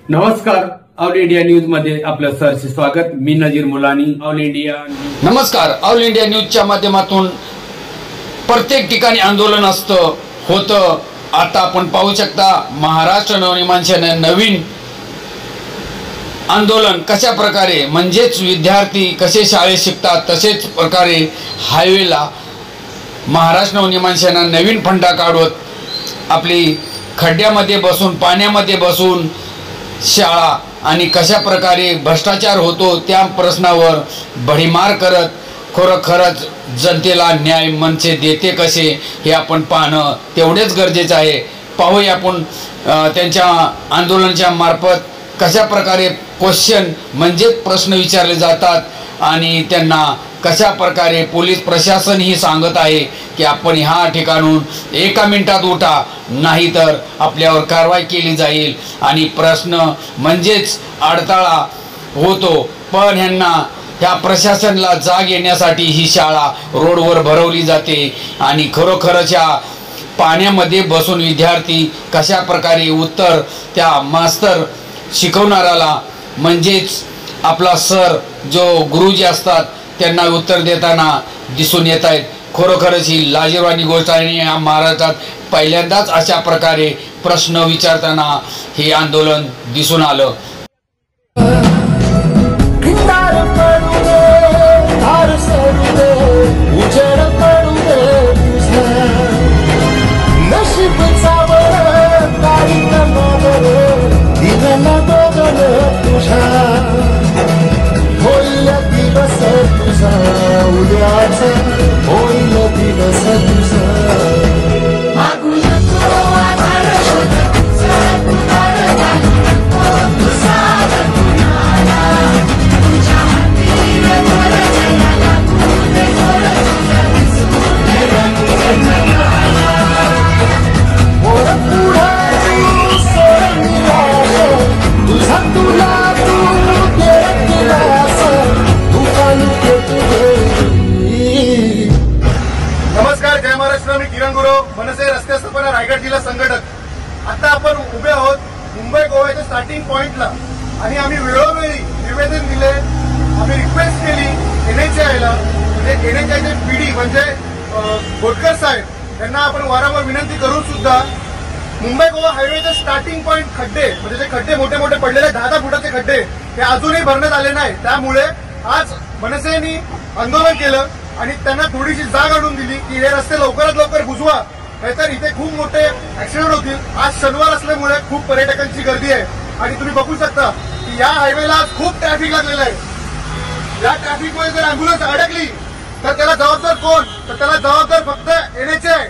नमस्कार, all India news मध्ये आपलं सहर्ष स्वागत। मी नजीर मुलानी, ऑल इंडिया। नमस्कार, ऑल इंडिया न्यूजच्या माध्यमातून प्रत्येक ठिकाणी आंदोलन असतं होतं। आता आपण पाहू शकता महाराष्ट्र नवनिर्माण सेनेने नवीन आंदोलन कशा प्रकारे म्हणजेच विद्यार्थी कसे शाळेत शिकतात तसेच प्रकारे हायवेला महाराष्ट्र नवनिर्माण सेना नवीन फंडा काढवत आपली खड्ड्यामध्ये बसून पाण्यामध्ये बसून शाळा आणि कशा प्रकारे भ्रष्टाचार होतो त्या प्रश्नावर भडीमार करत खरोखरच जनतेला न्याय मनसे देते कसे हे आपण पाहणं तेवढेच गरजेचं आहे। पाहूया आपण त्यांच्या आंदोलनाच्या मार्फत कशा प्रकारे क्वेश्चन म्हणजे प्रश्न विचारले जातात आणि त्यांना कशा प्रकारे पोलीस प्रशासन ही सांगत आहे की आपण ह्या ठिकाणून 1 मिनिटात उठा नाहीतर आपल्यावर कारवाई केली जाईल आणि प्रश्न म्हणजेच अडथळा होतो। पण ह्यांना ह्या प्रशासनाला जाग येण्यासाठी ही शाळा रोडवर भरवली जाते आणि खरोखरच या पाण्यामध्ये बसून विद्यार्थी कशा प्रकारे उत्तर त्या मास्तर शिकवणाऱ्याला म्हणजेच आपला सर जो गुरुजी असतात त्यांना उत्तर देताना दिसून येत आहेत। खरोखरच ही लाजिरवाणी गोष्ट आहे। या महाराष्ट्रात पहिल्यांदाच अशा प्रकारे प्रश्न विचारताना हे आंदोलन दिसून आलं। मनसे रस्ते स्थापना रायगड जिल्हा संघटक। आता आपण उभे आहोत मुंबई गोव्याच्या स्टार्टिंग पॉइंटला आणि आम्ही वेळोवेळी निवेदन दिले, आम्ही रिक्वेस्ट केली एनएचआयला, म्हणजे एनएचआयचे पीडी म्हणजे गोटकर साहेब यांना आपण वारंवार विनंती करून सुद्धा मुंबई गोवा हायवेचे स्टार्टिंग पॉइंट खड्डे म्हणजे जे खड्डे मोठे मोठे पडलेले 10-10 फुटाचे खड्डे ते अजूनही भरण्यात आले नाही। त्यामुळे आज मनसेनी आंदोलन केलं आणि त्यांना थोडीशी जाग आणून दिली की हे रस्ते लवकरात लवकर बुजवा, नाहीतर इथे खूप मोठे ऍक्सिडेंट होतील। आज शनिवार असल्यामुळे खूप पर्यटकांची गर्दी आहे आणि तुम्ही बघू शकता की या हायवेला खूप ट्रॅफिक लागलेलं आहे। या ट्रॅफिकमुळे जर अँब्युलन्स अडकली तर त्याला जबाबदार कोण? तर त्याला जबाबदार फक्त एनएचआय।